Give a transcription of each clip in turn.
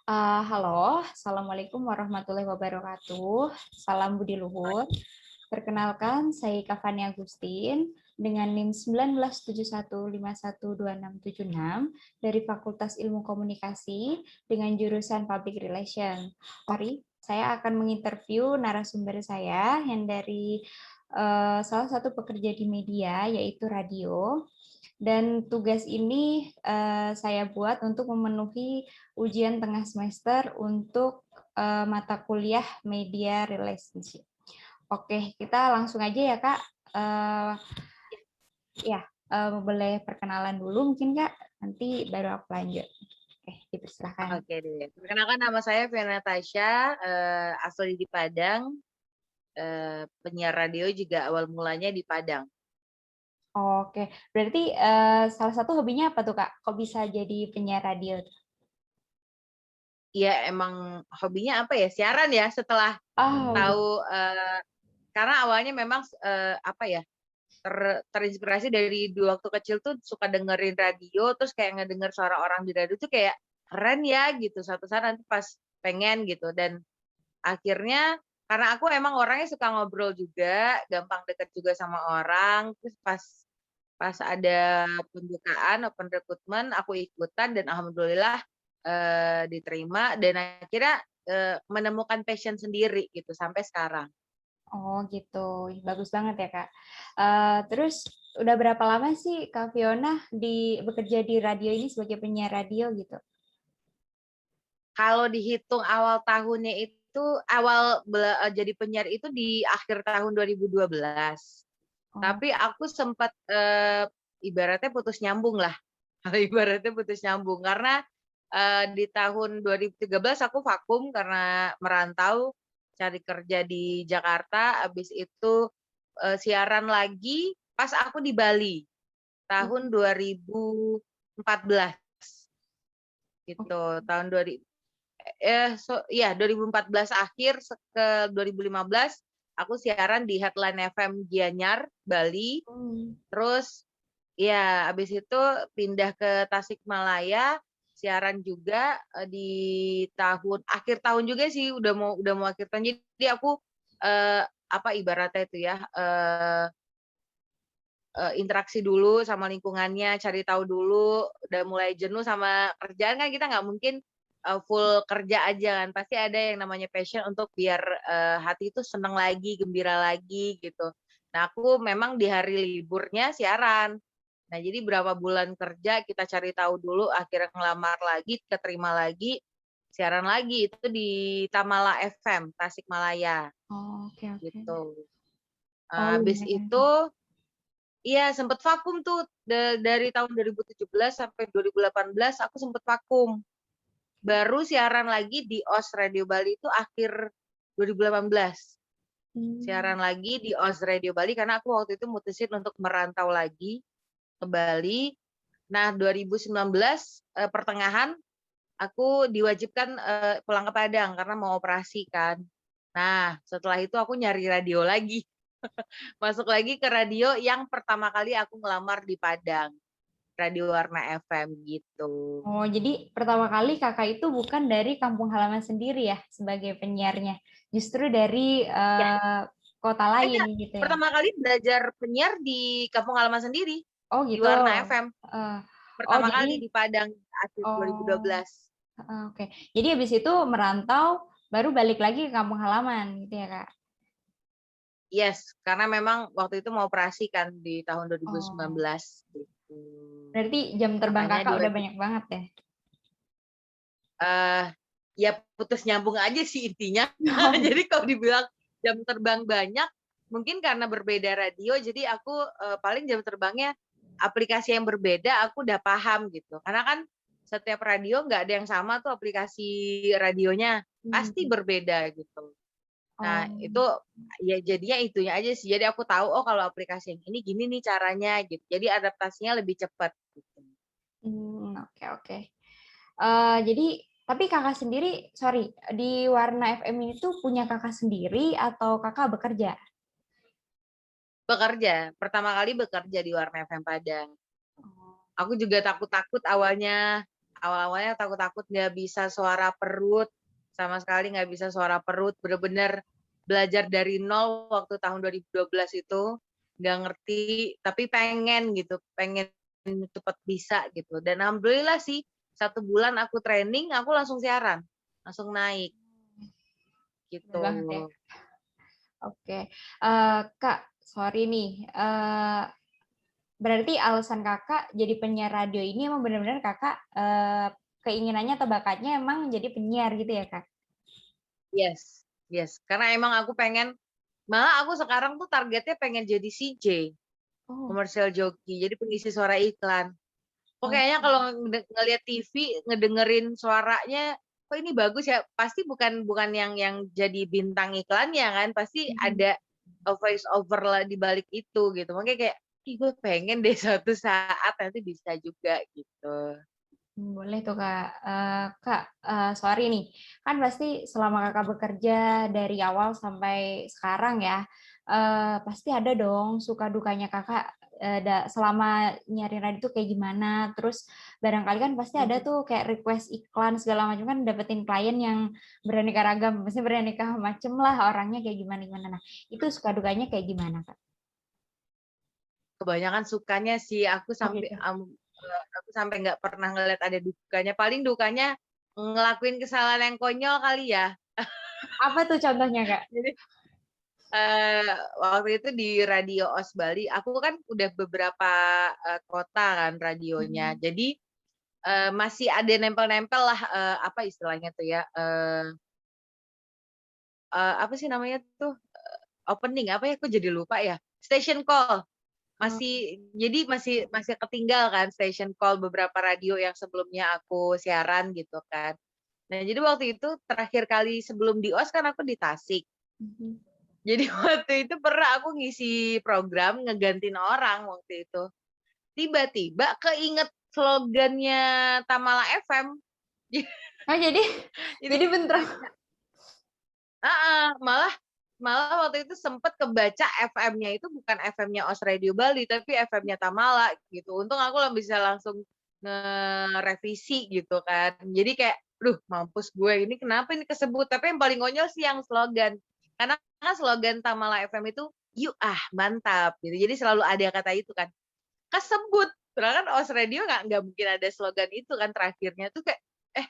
Halo, Assalamualaikum warahmatullahi wabarakatuh. Salam budi luhur. Perkenalkan, saya Kavani Agustin dengan NIM 1971512676 dari Fakultas Ilmu Komunikasi dengan jurusan Public Relation. Hari saya akan menginterview narasumber saya yang dari salah satu pekerja di media, yaitu radio. Dan tugas ini saya buat untuk memenuhi ujian tengah semester untuk mata kuliah Media Relationship. Oke, kita langsung aja ya Kak. Ya, boleh perkenalan dulu mungkin Kak, nanti baru aku lanjut. Oke, dipersilahkan. Oke deh. Perkenalkan nama saya Fiona Natasha, asli di Padang, penyiar radio juga awal mulanya di Padang. Oke, berarti salah satu hobinya apa tuh Kak? Kok bisa jadi penyiar radio? Iya emang hobinya apa ya, siaran ya setelah Oh, gitu. tahu, karena awalnya memang, apa ya, terinspirasi dari dulu waktu kecil tuh suka dengerin radio, terus kayak ngedenger suara orang di radio tuh kayak, keren ya gitu, suatu saat nanti pas pengen gitu dan akhirnya karena aku emang orangnya suka ngobrol juga, gampang deket juga sama orang, terus pas ada pembukaan open recruitment aku ikutan dan alhamdulillah, diterima dan akhirnya, menemukan passion sendiri gitu sampai sekarang. Oh gitu, ih, bagus banget ya Kak. Terus udah berapa lama sih Kak Fiona bekerja di radio ini sebagai penyiar radio gitu? Kalau dihitung awal tahunnya itu jadi penyiar itu di akhir tahun 2012. Oh, Tapi aku sempat, ibaratnya putus nyambung lah, ibaratnya putus nyambung karena, di tahun 2013 aku vakum karena merantau, cari kerja di Jakarta, habis itu, siaran lagi pas aku di Bali, tahun 2014 oh, gitu, tahun 2014 akhir ke 2015 aku siaran di Headline FM Gianyar, Bali, hmm. terus ya, habis itu pindah ke Tasikmalaya, siaran juga, di akhir tahun juga sih, udah mau akhir tahun. Jadi aku, apa ibaratnya itu ya, interaksi dulu sama lingkungannya, cari tahu dulu, udah mulai jenuh sama kerjaan kan kita nggak mungkin, full kerja aja kan, pasti ada yang namanya passion untuk biar, hati itu seneng lagi, gembira lagi gitu. Nah aku memang di hari liburnya siaran. Nah jadi berapa bulan kerja kita cari tahu dulu, akhirnya ngelamar lagi, keterima lagi, siaran lagi, itu di Tamala FM, Tasikmalaya, Oh, oke oke. gitu. Oh Habis lumayan. itu iya, sempet vakum tuh, dari tahun 2017 sampai 2018 aku sempet vakum. Baru siaran lagi di OS Radio Bali itu akhir 2018. Hmm. Siaran lagi di OS Radio Bali karena aku waktu itu mutusin untuk merantau lagi ke Bali. Nah, 2019, pertengahan aku diwajibkan, pulang ke Padang karena mau operasi kan. Nah, setelah itu aku nyari radio lagi. Masuk lagi ke radio yang pertama kali aku ngelamar di Padang. Radio Warna FM gitu. Oh, jadi pertama kali kakak itu bukan dari kampung halaman sendiri ya sebagai penyiarnya, justru dari Ya, kota lain enggak, gitu ya? pertama kali belajar penyiar di kampung halaman sendiri, Oh di gitu. Warna FM. Eh, oh Pertama jadi, kali di Padang akhir oh 2012. oke. Jadi habis itu merantau, baru balik lagi ke kampung halaman gitu ya Kak? Yes, karena memang waktu itu mau operasi kan di tahun Oh, 2019 gitu. berarti jam terbang Makanya kakak udah banyak banget ya? eee, ya putus nyambung aja sih intinya. Jadi kalau dibilang jam terbang banyak, mungkin karena berbeda radio jadi aku, paling jam terbangnya aplikasi yang berbeda aku udah paham gitu. Karena kan setiap radio nggak ada yang sama tuh aplikasi radionya, pasti Hmm. berbeda gitu. Nah Oh, itu ya jadinya itunya aja sih, jadi aku tahu, oh kalau aplikasi yang ini gini nih caranya gitu, jadi adaptasinya lebih cepat gitu. oke oke. Jadi tapi kakak sendiri, sorry, di Warna FM ini tuh punya kakak sendiri atau kakak bekerja? Bekerja, pertama kali bekerja di Warna FM Padang. Oh. Aku juga takut-takut awalnya, Awal-awalnya takut-takut nggak bisa suara perut, sama sekali nggak bisa suara perut, bener-bener belajar dari nol waktu tahun 2012 itu, nggak ngerti, tapi pengen gitu, pengen cepet bisa gitu. Dan alhamdulillah sih, 1 bulan aku training, aku langsung siaran, langsung naik Bener gitu. banget ya. Oke, Kak, sorry nih, berarti alasan Kakak jadi penyiar radio ini emang benar-benar Kakak, keinginannya atau bakatnya emang jadi penyiar gitu ya, Kak? Yes, yes, karena emang aku pengen, malah aku sekarang tuh targetnya pengen jadi CJ, Oh, commercial jockey, jadi pengisi suara iklan. Kok oh, kayaknya kalau ngelihat TV, ngedengerin suaranya, kok ini bagus ya, pasti bukan bukan yang jadi bintang iklannya kan, pasti mhm. ada voice over lah di balik itu gitu. Makanya kayak, ih gue pengen deh suatu saat nanti bisa juga gitu. Boleh tuh Kak. Kak, sorry nih, kan pasti selama Kakak bekerja dari awal sampai sekarang ya, pasti ada dong suka dukanya Kakak selama nyari radio itu kayak gimana. Terus barangkali kan pasti ada Mhm. tuh kayak request iklan segala macam kan dapetin klien yang beraneka ragam, pasti beraneka macem lah orangnya kayak gimana gimana. Nah, itu suka dukanya kayak gimana Kak? Kebanyakan sukanya sih, Oh gitu. aku sampai nggak pernah ngeliat ada dukanya, paling dukanya ngelakuin kesalahan yang konyol kali ya. Apa tuh contohnya Kak? Jadi waktu itu di Radio OS Bali, aku kan udah beberapa, kota kan radionya. Mhm. Jadi, masih ada nempel-nempel lah, apa istilahnya tuh ya, apa sih namanya tuh, opening, apa ya, kok jadi lupa ya, station call. Oh, Jadi masih masih ketinggal kan station call beberapa radio yang sebelumnya aku siaran gitu kan. Nah, jadi waktu itu terakhir kali sebelum di OS kan aku di Tasik. mhm. Jadi waktu itu pernah aku ngisi program ngegantiin orang waktu itu. Tiba-tiba keinget slogannya Tamala FM. Oh jadi Jadi jadi bentrok. heeh, malah malah waktu itu sempet kebaca FM-nya itu bukan FM-nya OS Radio Bali, tapi FM-nya Tamala gitu. Untung aku bisa langsung ngerevisi gitu kan. Jadi kayak, "Duh mampus gue, ini kenapa ini kesebut?" Tapi yang paling konyol sih yang slogan. Karena kan slogan Tamala FM itu, "Yuk ah mantap," gitu. Jadi selalu ada kata itu kan. Kesebut, padahal kan OS Radio nggak mungkin ada slogan itu kan terakhirnya tuh kayak, eh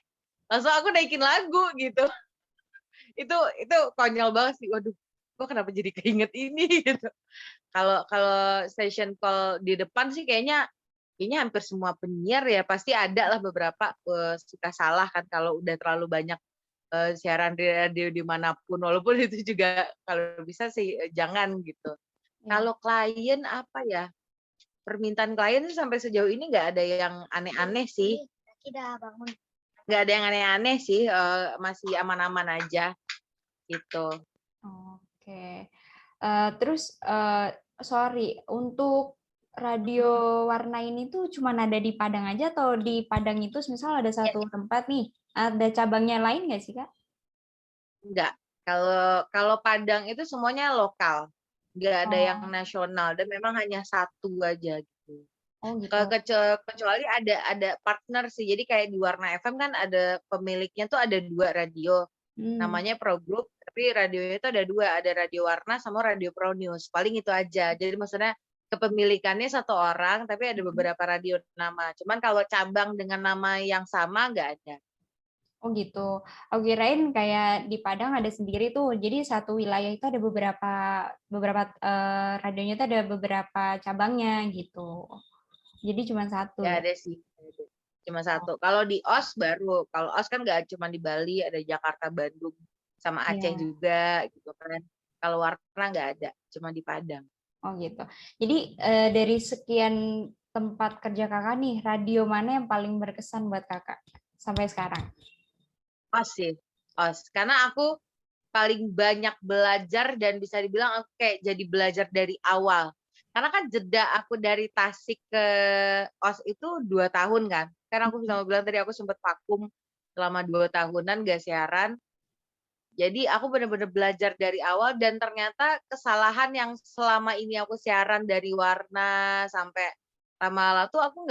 langsung aku naikin lagu gitu. Itu konyol banget sih, waduh kok kenapa jadi keinget ini gitu. Kalau kalau station call di depan sih kayaknya kayaknya hampir semua penyiar ya pasti ada lah beberapa, suka salah kan kalau udah terlalu banyak, siaran di radio dimanapun walaupun itu juga kalau bisa sih, jangan gitu. Iya. Kalau klien apa ya, permintaan klien sih sampai sejauh ini nggak ada yang aneh-aneh sih, nggak ada yang aneh-aneh sih, masih aman-aman aja gitu. Oke. Terus, sorry, untuk radio warna ini tuh cuman ada di Padang aja atau di Padang itu misal ada Yes. satu tempat nih, ada cabangnya lain nggak sih, Kak? Enggak, kalau kalau Padang itu semuanya lokal, nggak ada yang Oh, nasional dan memang hanya satu aja gitu. oh gitu. Kecuali ada partner sih, jadi kayak di Warna FM kan ada pemiliknya tuh ada 2 radio, Hmm, namanya Pro Group, tapi radionya itu ada 2, ada Radio Warna sama Radio Pro News, paling itu aja. Jadi maksudnya kepemilikannya satu orang, tapi ada mhm. beberapa radio nama. Cuman kalau cabang dengan nama yang sama nggak ada. Oh gitu. Aku kirain kayak di Padang ada sendiri tuh. Jadi satu wilayah itu ada beberapa beberapa radionya itu ada beberapa cabangnya gitu. Jadi cuma satu Nggak ya. ada sih, nggak ada. Cuma Oh, satu. Kalau di OS baru, kalau OS kan nggak cuma di Bali, ada Jakarta, Bandung, sama Aceh iya. juga gitu kan. Kalau Warna nggak ada, cuma di Padang. Oh gitu. Jadi dari sekian tempat kerja kakak nih, radio mana yang paling berkesan buat kakak sampai sekarang? OS sih, OS. Karena aku paling banyak belajar dan bisa dibilang aku kayak jadi belajar dari awal. Karena kan jeda aku dari Tasik ke OS itu 2 tahun kan. Karena aku sama bilang tadi aku sempat vakum selama 2 tahunan gak siaran. Jadi aku bener-bener belajar dari awal dan ternyata kesalahan yang selama ini aku siaran dari Warna sampai Tamala tuh aku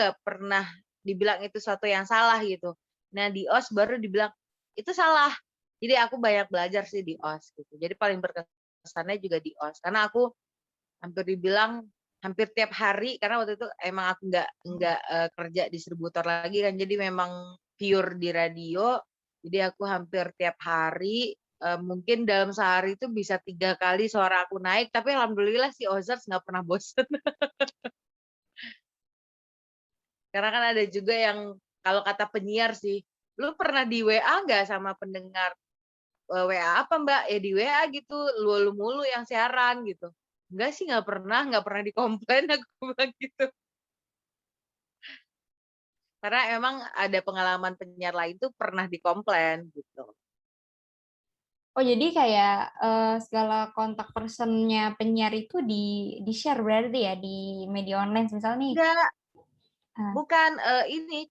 dibilang itu suatu yang salah gitu. Nah di OS baru dibilang itu salah. Jadi aku banyak belajar sih di OS gitu. Jadi paling berkesannya juga di OS karena aku hampir dibilang hampir tiap hari karena waktu itu emang aku nggak kerja distributor lagi kan. Jadi memang pure di radio. Jadi aku hampir tiap hari mungkin dalam sehari itu bisa 3 kali suara aku naik. Tapi alhamdulillah si Ozars nggak pernah bosen. Karena kan ada juga yang kalau kata penyiar sih, lu pernah di WA nggak sama pendengar? WA apa Mbak? Ya di WA gitu, lu mulu yang siaran gitu. Enggak sih, nggak pernah dikomplain aku bilang gitu. Karena emang ada pengalaman penyiar lain tuh pernah dikomplain gitu. Oh, jadi kayak segala kontak personnya penyiar itu di-share berarti ya di media online misal nih. Enggak, Ah. bukan ini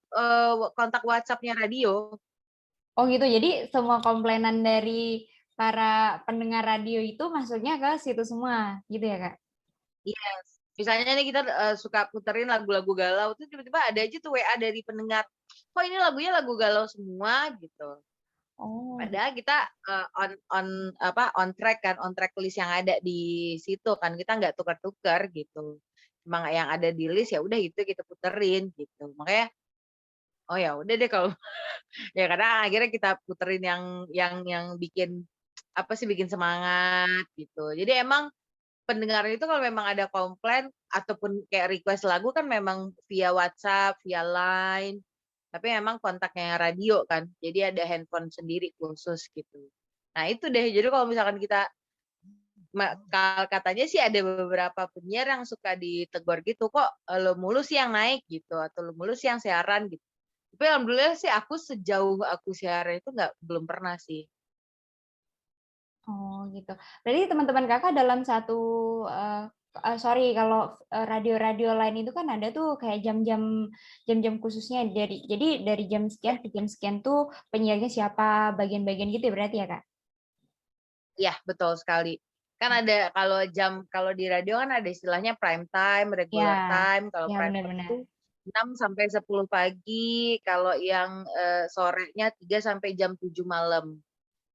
kontak WhatsApp-nya radio. Oh gitu, jadi semua komplainan dari para pendengar radio itu masuknya ke situ semua, gitu ya Kak? Yes. Misalnya nih kita suka puterin lagu-lagu galau tuh tiba-tiba ada aja tuh WA dari pendengar. Kok ini lagunya lagu galau semua gitu. Oh gitu. Padahal kita on track kan, on track list yang ada di situ kan, kita nggak tukar-tukar gitu. Cuma yang ada di list ya udah itu kita puterin gitu. Makanya oh ya udah deh kalau ya karena akhirnya kita puterin yang bikin apa sih bikin semangat gitu. Jadi emang pendengar itu kalau memang ada komplain ataupun kayak request lagu kan memang via WhatsApp, via Line. Tapi memang kontaknya radio kan, jadi ada handphone sendiri khusus gitu. Nah itu deh, jadi kalau misalkan kita katanya sih ada beberapa penyiar yang suka ditegur gitu, kok lo mulu sih yang naik gitu, atau lo mulu sih yang siaran gitu. Tapi alhamdulillah sih aku sejauh aku siaran itu belum pernah sih. Oh gitu. Berarti teman-teman Kakak dalam satu sorry kalau radio-radio lain itu kan ada tuh kayak jam-jam khususnya jadi dari jam sekian ke jam sekian tuh penyiarnya siapa bagian-bagian gitu ya berarti ya Kak? Iya betul sekali. Kan ada kalau di radio kan ada istilahnya prime time, Ya, regular time. Kalau ya prime time benar-benar. itu 6 sampai 10 pagi, kalau yang sorenya 3 sampai jam 7 malam.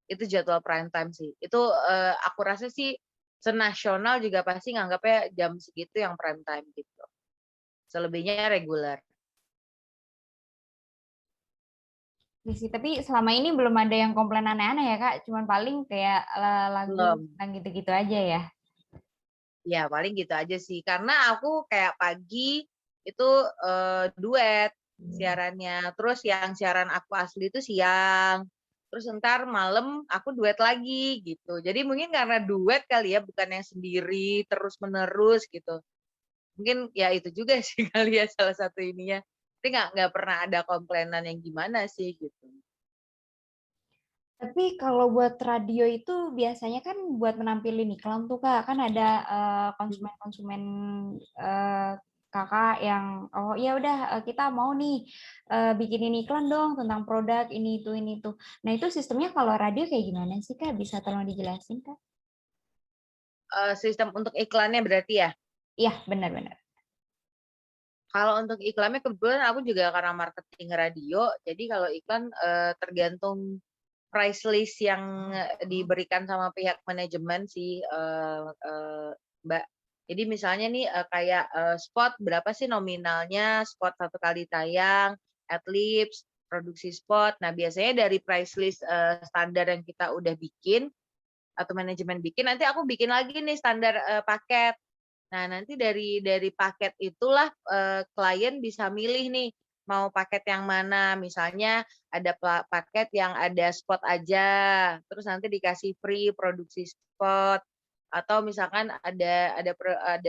Itu jadwal prime time sih. Itu aku rasa sih senasional juga pasti nganggapnya jam segitu yang prime time gitu. Selebihnya reguler. Ya sih, tapi selama ini belum ada yang komplain aneh-aneh ya Kak, cuman paling kayak lagu Belum. tentang gitu-gitu aja ya. Ya paling gitu aja sih. Karena aku kayak pagi itu duet siarannya. Terus yang siaran aku asli itu siang. Terus ntar malam aku duet lagi gitu. Jadi mungkin karena duet kali ya, bukan yang sendiri terus menerus gitu. Mungkin ya itu juga sih kali ya salah satu ininya. Tapi nggak pernah ada komplainan yang gimana sih gitu. Tapi kalau buat radio itu biasanya kan buat menampilin iklan tuh Kak, kan ada konsumen-konsumen eh, Kakak yang oh ya udah kita mau nih bikinin iklan dong tentang produk ini itu. Nah, itu sistemnya kalau radio kayak gimana sih Kak? Bisa tolong dijelasin Kak? Sistem untuk iklannya berarti ya. Iya, benar-benar. Kalau untuk iklannya kebetulan aku juga karena marketing radio, jadi kalau iklan tergantung price list yang diberikan sama pihak manajemen sih, Mbak. Jadi misalnya nih kayak spot berapa sih nominalnya, spot 1 kali tayang, adlibs, produksi spot. Nah biasanya dari price list standar yang kita udah bikin atau manajemen bikin, nanti aku bikin lagi nih standar paket. Nah, nanti dari paket itulah klien bisa milih nih mau paket yang mana. Misalnya ada paket yang ada spot aja, terus nanti dikasih free produksi spot atau misalkan ada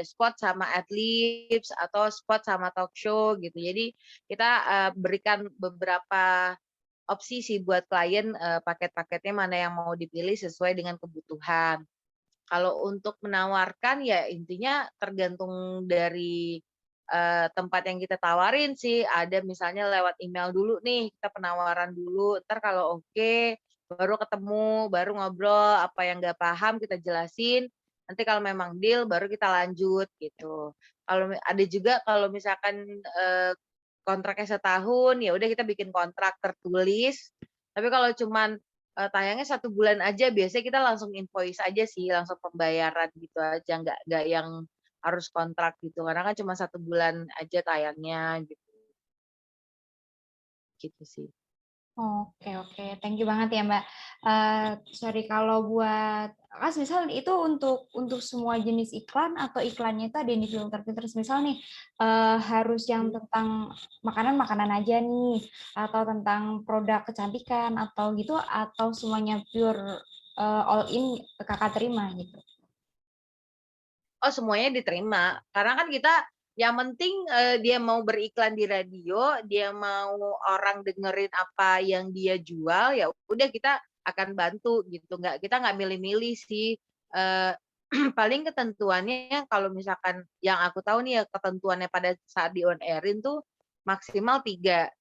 spot sama adlibs atau spot sama talk show gitu. Jadi kita berikan beberapa opsi sih buat klien paket-paketnya mana yang mau dipilih sesuai dengan kebutuhan. Kalau untuk menawarkan ya intinya tergantung dari tempat yang kita tawarin sih. Ada misalnya lewat email dulu nih, kita penawaran dulu. Ntar kalau oke, baru ketemu, baru ngobrol, apa yang nggak paham kita jelasin. Nanti kalau memang deal, baru kita lanjut gitu. Kalau ada juga kalau misalkan kontraknya setahun, ya udah kita bikin kontrak tertulis. Tapi kalau cuman tayangnya 1 bulan aja, biasanya kita langsung invoice aja sih, langsung pembayaran gitu aja, nggak yang harus kontrak gitu. Karena kan cuma 1 bulan aja tayangnya gitu sih. Oke oke, thank you banget ya Mbak. Sorry kalau buat Kas, misal itu untuk semua jenis iklan atau iklannya itu ada yang difilter terus misal nih harus yang tentang makanan-makanan aja nih atau tentang produk kecantikan atau gitu atau semuanya pure all in Kakak terima gitu. Oh, semuanya diterima. Karena kan kita yang penting, dia mau beriklan di radio, dia mau orang dengerin apa yang dia jual, ya udah kita akan bantu gitu. Kita nggak milih-milih sih, paling ketentuannya kalau misalkan yang aku tahu nih ya, ketentuannya pada saat di on air-in tuh maksimal tiga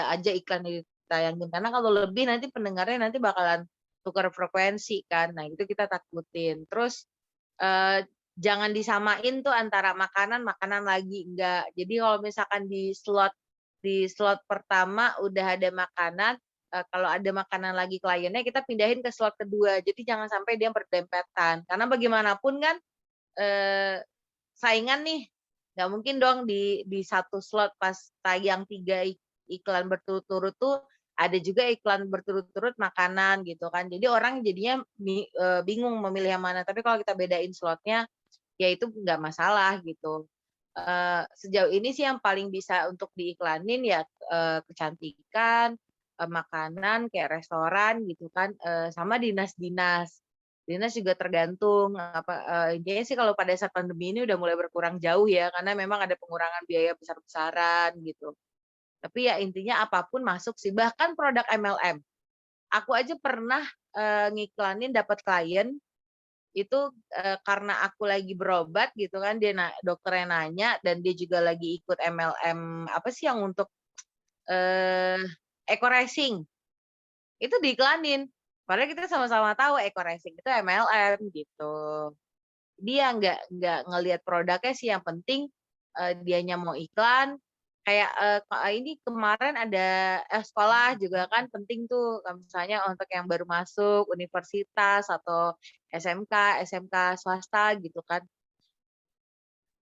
aja iklan yang ditayangin. Karena kalau lebih nanti pendengarnya nanti bakalan tukar frekuensi kan. Nah, itu kita takutin. Terus, eee jangan disamain tuh antara makanan lagi, enggak. Jadi kalau misalkan di slot pertama udah ada makanan, kalau ada makanan lagi kliennya kita pindahin ke slot kedua. Jadi jangan sampai dia berdempetan. Karena bagaimanapun kan, eee, saingan nih, nggak mungkin dong di satu slot pas tayang 3 iklan berturut-turut tuh, ada juga iklan berturut-turut makanan gitu kan. Jadi orang jadinya bingung memilih yang mana. Tapi kalau kita bedain slotnya, ya itu nggak masalah gitu. Sejauh ini sih yang paling bisa untuk diiklanin ya, kecantikan, makanan kayak restoran gitu kan, sama dinas-dinas. Dinas juga tergantung intinya sih kalau pada saat pandemi ini udah mulai berkurang jauh ya, karena memang ada pengurangan biaya besar-besaran gitu. Tapi ya intinya apapun masuk sih, bahkan produk MLM. Aku aja pernah, ngiklanin dapat klien itu, karena aku lagi berobat gitu kan, dokternya nanya dan dia juga lagi ikut MLM, apa sih yang untuk, eee, eco racing, itu diiklanin. Padahal kita sama-sama tahu eco racing itu MLM gitu. Dia nggak ngelihat produknya sih, yang penting, dianya mau iklan, kayak, ini kemarin ada sekolah juga kan penting tuh, misalnya untuk yang baru masuk universitas atau SMK swasta gitu kan.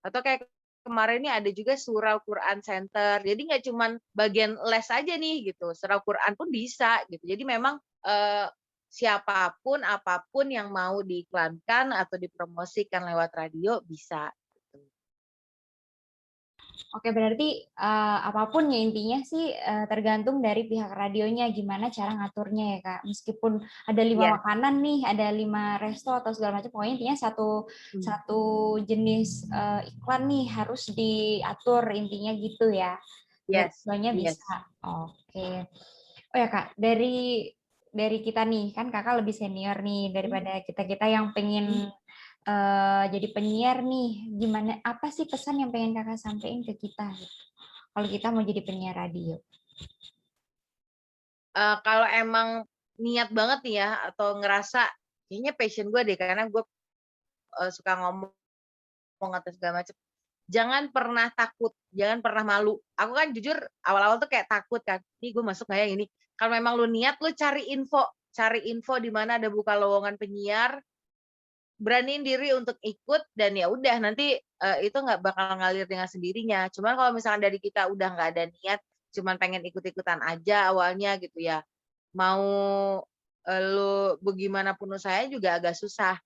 Atau kayak kemarin ini ada juga surau Quran Center, jadi nggak cuman bagian les aja nih gitu, surau Quran pun bisa gitu. Jadi memang, siapa apapun yang mau diiklankan atau dipromosikan lewat radio bisa, gitu. Oke, berarti apapun ya intinya sih tergantung dari pihak radionya gimana cara ngaturnya ya Kak. Meskipun ada 5 Iya, makanan nih, ada 5 resto atau segala macam, pokoknya intinya satu mmm, satu jenis iklan nih harus diatur intinya gitu ya. Biar yes semuanya yes, bisa. Oke. Oh ya Kak, dari kita nih kan Kakak lebih senior nih mhm daripada kita-kita yang mhm. pengen jadi penyiar nih, gimana apa sih pesan yang pengen Kakak sampaikan ke kita gitu, kalau kita mau jadi penyiar radio? Kalau emang niat banget nih ya atau ngerasa, kayaknya passion gue deh karena gue, suka ngomong atau segala macam. Jangan pernah takut, jangan pernah malu. Aku kan jujur awal-awal tuh kayak takut kan, "Ih gue masuk nggak ya ini?" Kalau memang lu niat, lu cari info di mana ada buka lowongan penyiar, beraniin diri untuk ikut dan ya udah nanti, itu nggak bakal ngalir dengan sendirinya. Cuman kalau misalkan dari kita udah nggak ada niat, cuman pengen ikut-ikutan aja awalnya gitu ya, mau, lu bagaimanapun usahanya juga agak susah.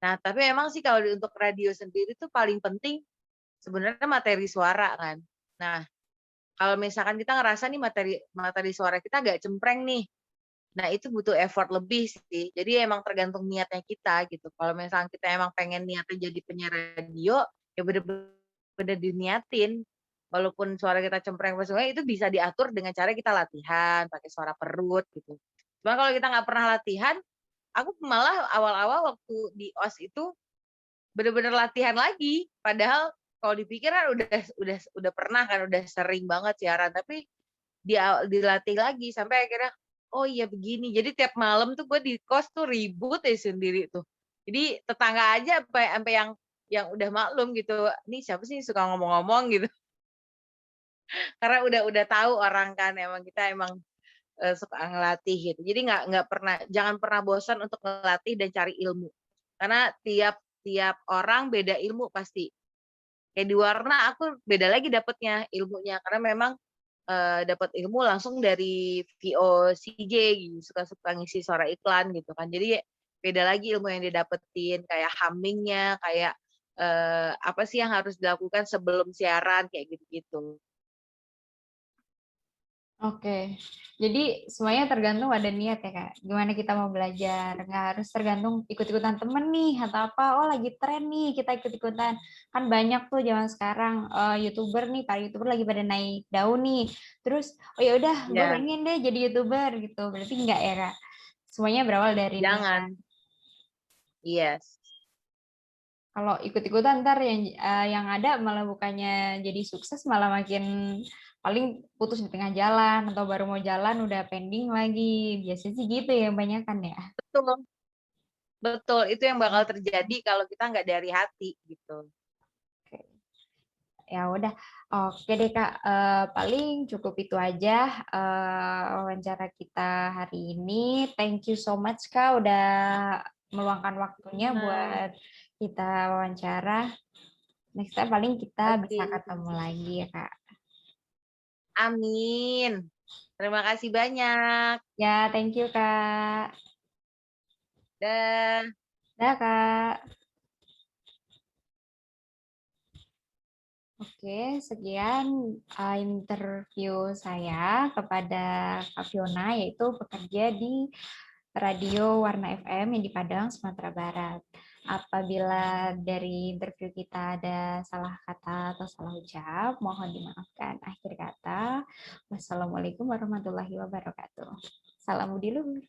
Nah, tapi memang sih kalau untuk radio sendiri tuh paling penting sebenarnya materi suara kan. Nah, kalau misalkan kita ngerasa nih materi materi suara kita agak cempreng nih, nah itu butuh effort lebih sih. Jadi emang tergantung niatnya kita gitu. Kalau misalkan kita emang pengen niatnya jadi penyiar radio, ya bener-bener diniatin. Walaupun suara kita cempreng apa segala itu bisa diatur dengan cara kita latihan, pakai suara perut gitu. Cuma kalau kita nggak pernah latihan, aku malah awal-awal waktu di OS itu bener-bener latihan lagi, padahal kalau dipikir kan udah pernah kan, udah sering banget siaran, tapi dilatih lagi sampai akhirnya, "Oh iya begini." Jadi tiap malam tuh gue di kos tuh ribut aja sendiri tuh. Jadi tetangga aja ampe ampe yang udah maklum gitu, "Nih siapa sih suka ngomong-ngomong?" Gitu. Karena udah tahu orang kan, emang kita emang, suka ngelatih gitu. Jadi nggak pernah jangan pernah bosan untuk ngelatih dan cari ilmu. Karena tiap tiap orang beda ilmu pasti. Kayak di warna aku beda lagi dapatnya ilmunya, karena memang, dapat ilmu langsung dari VO, CJ gitu, suka-suka ngisi suara iklan gitu kan. Jadi beda lagi ilmu yang didapetin, kayak humming-nya, kayak, apa sih yang harus dilakukan sebelum siaran, kayak gitu-gitu. Oke, jadi semuanya tergantung ada niat ya Kak. Gimana kita mau belajar, nggak harus tergantung ikut-ikutan temen nih atau apa. Oh lagi tren nih kita ikut-ikutan. Kan banyak tuh zaman sekarang youtuber nih, para youtuber lagi pada naik daun nih. Terus oh ya udah, gue Iya, pengen deh jadi youtuber gitu. Berarti enggak ya Kak? Semuanya berawal dari niat. jangan. Yes, Kalau ikut-ikutan ntar yang ada malah bukannya jadi sukses malah makin paling putus di tengah jalan atau baru mau jalan udah pending lagi. Biasanya sih gitu ya kebanyakan ya. betul betul, itu yang bakal terjadi kalau kita nggak dari hati, gitu. Oke. Ya udah. Oke deh Kak. Paling cukup itu aja wawancara kita hari ini. Thank you so much Kak udah meluangkan waktunya Nah, buat kita wawancara. Next time paling kita oke, bisa ketemu lagi ya Kak. amin. Terima kasih banyak. Ya, thank you, Kak. Dah. Dah, Kak. Oke, sekian interview saya kepada Kak Fiona, yaitu bekerja di Radio Warna FM yang di Padang, Sumatera Barat. Apabila dari interview kita ada salah kata atau salah ucap, mohon dimaafkan. Akhir kata, wassalamualaikum warahmatullahi wabarakatuh. Salam Budi Luhur.